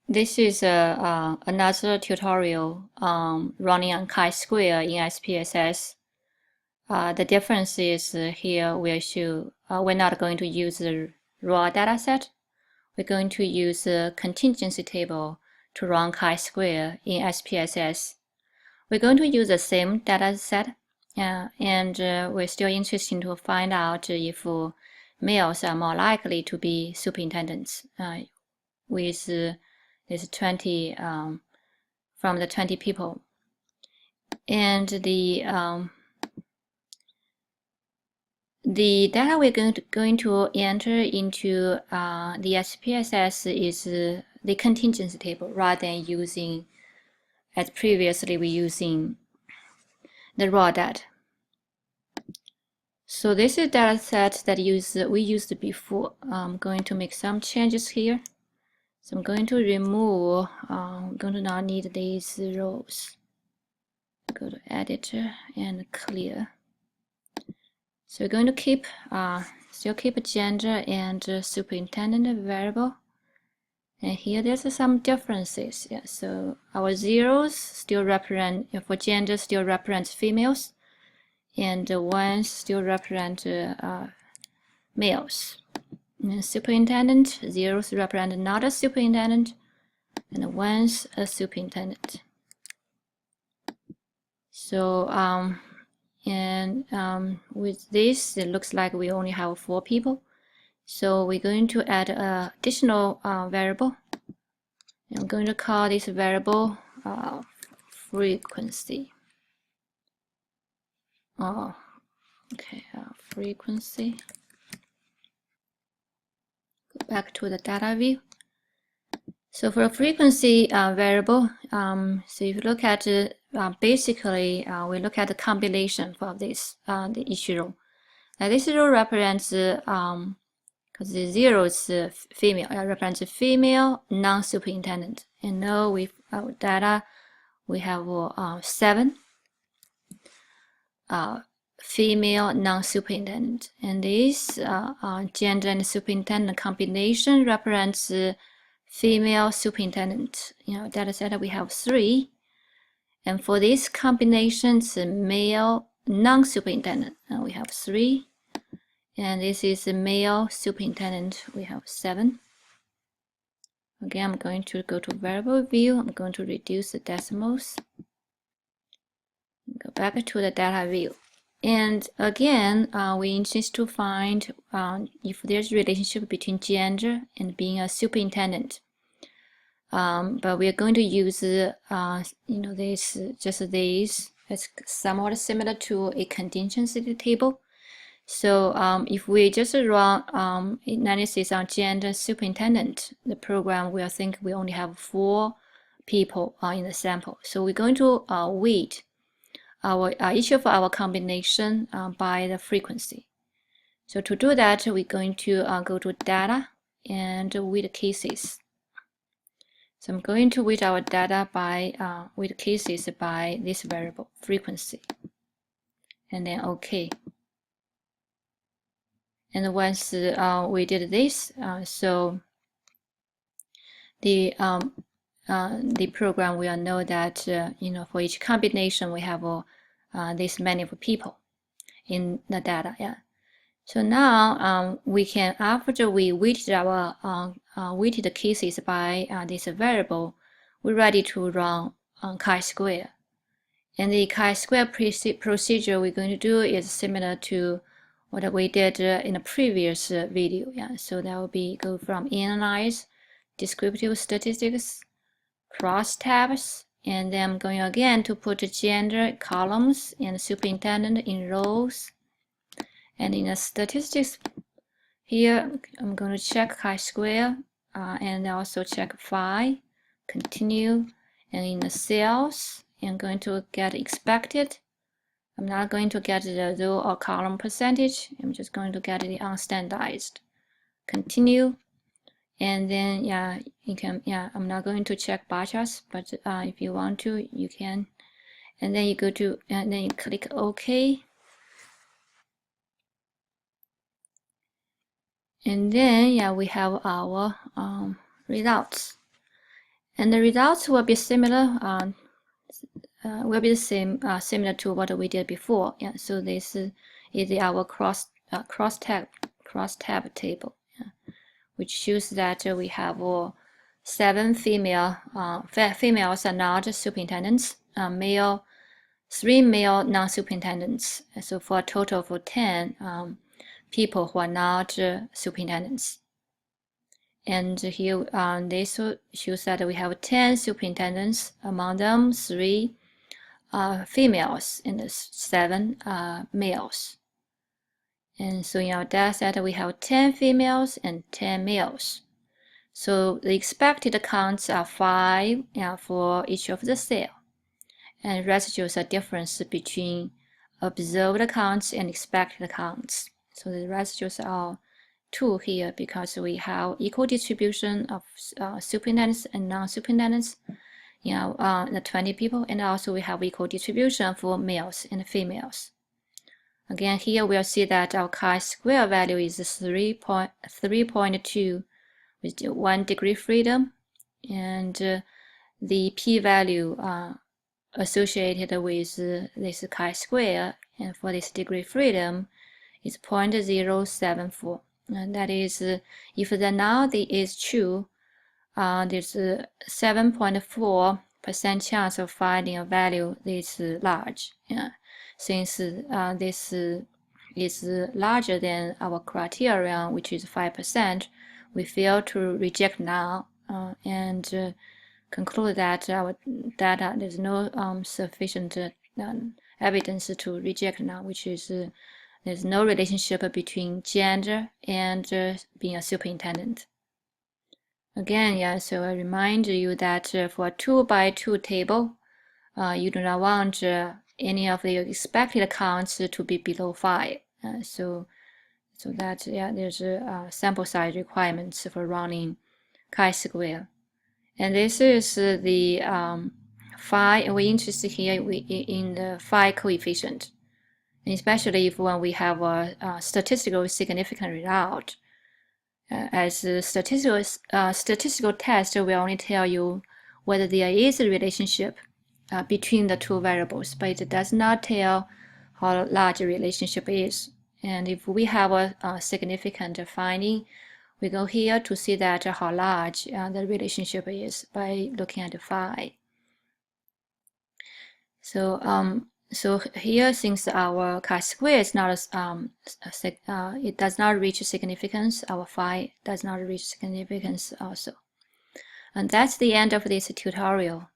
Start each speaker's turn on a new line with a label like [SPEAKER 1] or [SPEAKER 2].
[SPEAKER 1] This is another tutorial running on chi-square in SPSS. The difference is here we're not going to use the raw data set. We're going to use a contingency table to run chi-square in SPSS. We're going to use the same data set, and we're still interested to find out if males are more likely to be superintendents with this 20 from the 20 people. And the data we're going to enter into the SPSS is the contingency table rather than using, as previously we using the raw data. So this is data set that we used before. I'm going to make some changes here. So I'm going to remove, I'm going to not need these rows. Go to editor and clear. So we're going to keep, still keep gender and superintendent variable. And here there's some differences. Yeah, so our zeros still represent, for gender still represents females, and ones still represent males. And superintendent, zeros represent not a superintendent, and ones a superintendent. So with this, it looks like we only have 4 people. So we're going to add an additional variable. I'm going to call this variable frequency. Oh, okay, frequency. Go back to the data view. So for a frequency variable, so if you look at basically, we look at the combination for this, the issue row. Now this row represents, because the 0 is female, it represents a female non-superintendent. And now with our data, we have 7 female non-superintendent. And this gender and superintendent combination represents female superintendent. In our data set, we have 3. And for this combination, it's male non-superintendent. We have 3. And this is a male superintendent. We have 7. Again, I'm going to go to variable view. I'm going to reduce the decimals. Go back to the data view. And again, we insist to find if there's a relationship between gender and being a superintendent. But we are going to use, this, just this. It's somewhat similar to a contingency table. So if we just run analysis on gender superintendent, the program will think we only have 4 people in the sample. So we're going to weight each of our combination by the frequency. So to do that, we're going to go to data and weight cases. So I'm going to weight our data by weight cases by this variable frequency, and then OK. And once we did this, so the program will know that for each combination we have this many of people in the data. Yeah. So now we can, after we weighted our weighted cases by this variable, we're ready to run chi-square. And the chi-square procedure we're going to do is similar to what we did in the previous video. Yeah. So that will be go from analyze, descriptive statistics, crosstabs, and then I'm going again to put gender columns and superintendent in rows. And in the statistics here, I'm going to check chi-square and also check phi, continue, and in the cells, I'm going to get expected. I'm not going to get the row or column percentage. I'm just going to get the unstandardized. Continue, and then you can I'm not going to check bar charts, but if you want to, you can. And then you go to and then you click OK. And then we have our results. And the results will be similar. Will be the same, similar to what we did before. Yeah. So this is our crosstab table, yeah, which shows that we have 7 females are not superintendents, 3 male non-superintendents. So for a total of 10 people who are not superintendents. And here this shows that we have 10 superintendents, among them 3 females and 7 males. And so in our data set, we have 10 females and 10 males. So the expected counts are 5 for each of the cells. And residuals are difference between observed counts and expected counts. So the residuals are 2 here because we have equal distribution of superintendents and non-superintendents, the 20 people, and also we have equal distribution for males and females. Again, here we'll see that our chi-square value is 3.2 with 1 degree freedom, and the p-value associated with this chi-square and for this degree freedom is 0.074. And that is, if the null is true, there's a 7.4% chance of finding a value this large. Yeah. Since this is larger than our criterion, which is 5%, we fail to reject null and conclude that our data there's no sufficient evidence to reject null, which is there's no relationship between gender and being a superintendent. Again, yeah, so I remind you that for a 2x2 table, you do not want any of the expected counts to be below 5. So that, yeah, there's a sample size requirements for running chi-square. And this is the phi, we're interested here in the phi coefficient, especially if when we have a statistical significant result. As a statistical test will only tell you whether there is a relationship between the 2 variables, but it does not tell how large a relationship is. And if we have a significant finding, we go here to see that how large the relationship is by looking at the phi. So so here, since our chi-square is not it does not reach significance, our phi does not reach significance also. And that's the end of this tutorial.